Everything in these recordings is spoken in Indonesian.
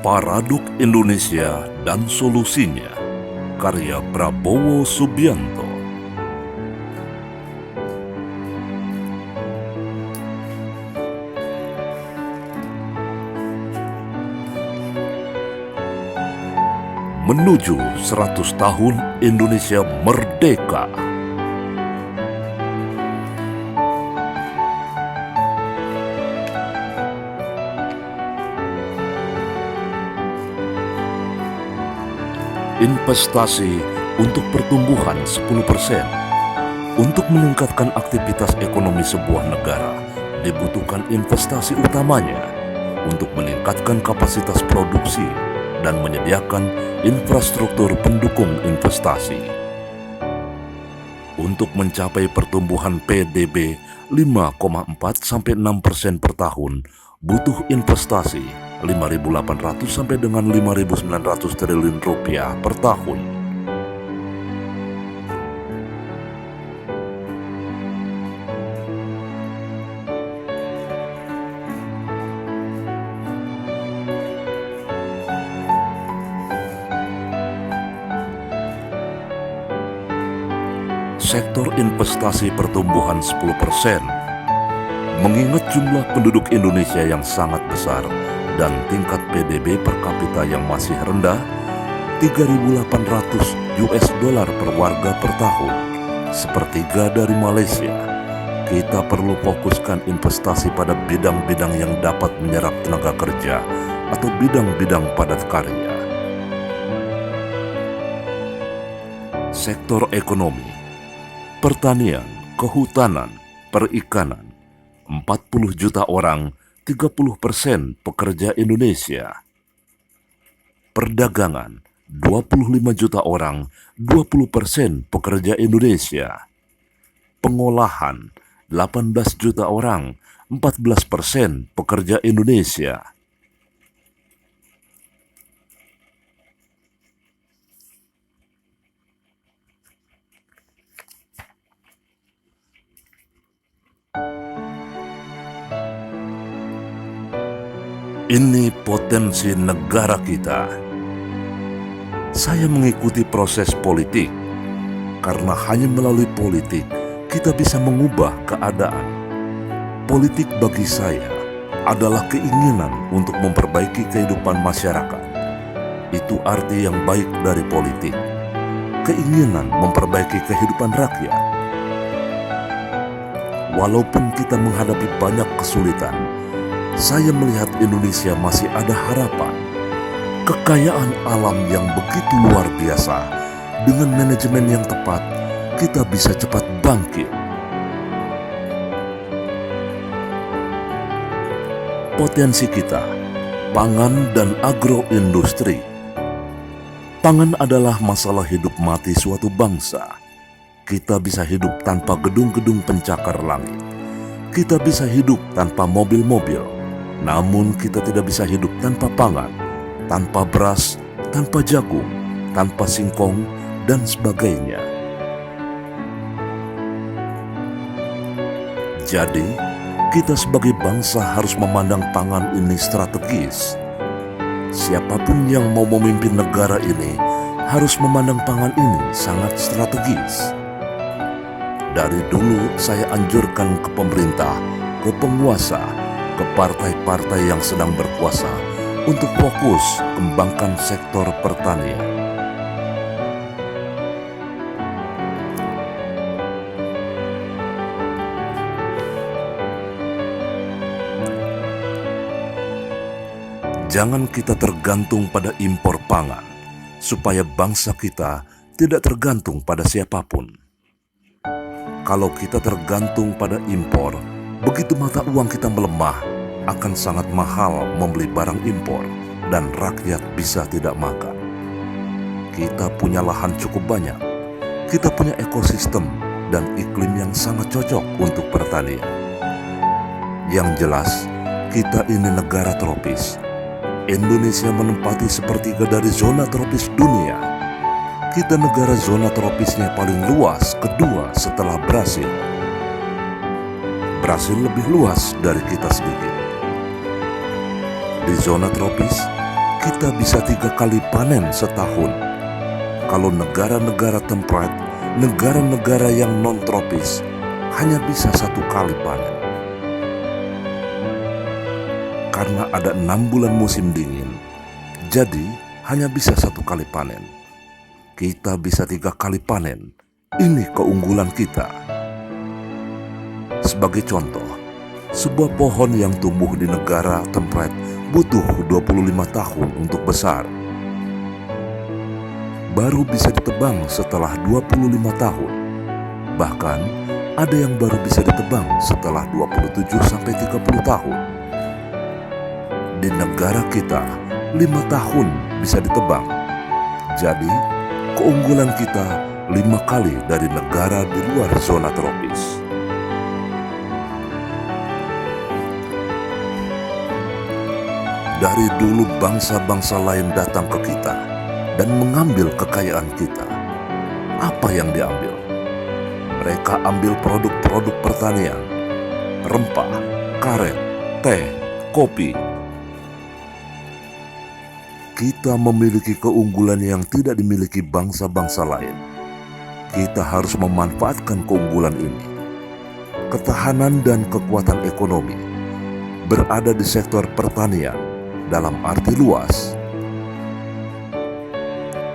Paradok Indonesia dan Solusinya, karya Prabowo Subianto. Menuju 100 tahun Indonesia merdeka. Investasi untuk pertumbuhan 10%. Untuk meningkatkan aktivitas ekonomi sebuah negara, dibutuhkan investasi utamanya untuk meningkatkan kapasitas produksi dan menyediakan infrastruktur pendukung investasi. Untuk mencapai pertumbuhan PDB 5,4-6% per tahun, butuh investasi 5.800 sampai dengan 5.900 triliun rupiah per tahun. Sektor investasi pertumbuhan 10%. Mengingat jumlah penduduk Indonesia yang sangat besar dan tingkat PDB per kapita yang masih rendah, 3.800 US dollar per warga per tahun, sepertiga dari Malaysia, kita perlu fokuskan investasi pada bidang-bidang yang dapat menyerap tenaga kerja atau bidang-bidang padat karya. Sektor ekonomi, pertanian, kehutanan, perikanan, 40 juta orang, 30% pekerja Indonesia. Perdagangan, 25 juta orang, 20% pekerja Indonesia. Pengolahan, 18 juta orang, 14% pekerja Indonesia. Ini potensi negara kita. Saya mengikuti proses politik, karena hanya melalui politik kita bisa mengubah keadaan. Politik bagi saya adalah keinginan untuk memperbaiki kehidupan masyarakat. Itu arti yang baik dari politik. Keinginan memperbaiki kehidupan rakyat. Walaupun kita menghadapi banyak kesulitan, saya melihat Indonesia masih ada harapan. Kekayaan alam yang begitu luar biasa, dengan manajemen yang tepat, kita bisa cepat bangkit. Potensi kita, pangan dan agroindustri. Pangan adalah masalah hidup mati suatu bangsa. Kita bisa hidup tanpa gedung-gedung pencakar langit. Kita bisa hidup tanpa mobil-mobil. Namun kita tidak bisa hidup tanpa pangan, tanpa beras, tanpa jagung, tanpa singkong, dan sebagainya. Jadi, kita sebagai bangsa harus memandang pangan ini strategis. Siapapun yang mau memimpin negara ini harus memandang pangan ini sangat strategis. Dari dulu saya anjurkan ke pemerintah, ke penguasa, ke partai-partai yang sedang berkuasa untuk fokus kembangkan sektor pertanian. Jangan kita tergantung pada impor pangan, supaya bangsa kita tidak tergantung pada siapapun. Kalau kita tergantung pada impor, begitu mata uang kita melemah, akan sangat mahal membeli barang impor dan rakyat bisa tidak makan. Kita punya lahan cukup banyak, kita punya ekosistem dan iklim yang sangat cocok untuk pertanian. Yang jelas, kita ini negara tropis. Indonesia menempati sepertiga dari zona tropis dunia. Kita negara zona tropisnya paling luas kedua setelah Brasil. Brasil lebih luas dari kita sedikit. Di zona tropis, kita bisa 3 kali panen setahun. Kalau negara-negara temperate, negara-negara yang non-tropis, hanya bisa 1 kali panen. Karena ada 6 bulan musim dingin, jadi hanya bisa 1 kali panen. Kita bisa 3 kali panen. Ini keunggulan kita. Sebagai contoh, sebuah pohon yang tumbuh di negara temperate butuh 25 tahun untuk besar. Baru bisa ditebang setelah 25 tahun. Bahkan ada yang baru bisa ditebang setelah 27-30 tahun. Di negara kita, 5 tahun bisa ditebang. Jadi, keunggulan kita 5 kali dari negara di luar zona tropis. Dari dulu bangsa-bangsa lain datang ke kita dan mengambil kekayaan kita. Apa yang diambil? Mereka ambil produk-produk pertanian, rempah, karet, teh, kopi. Kita memiliki keunggulan yang tidak dimiliki bangsa-bangsa lain. Kita harus memanfaatkan keunggulan ini. Ketahanan dan kekuatan ekonomi berada di sektor pertanian dalam arti luas.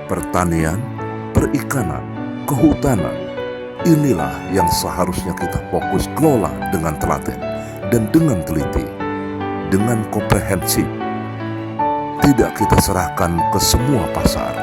Pertanian, perikanan, kehutanan, inilah yang seharusnya kita fokus kelola dengan telaten dan dengan teliti, dengan komprehensif. Tidak kita serahkan ke semua pasar.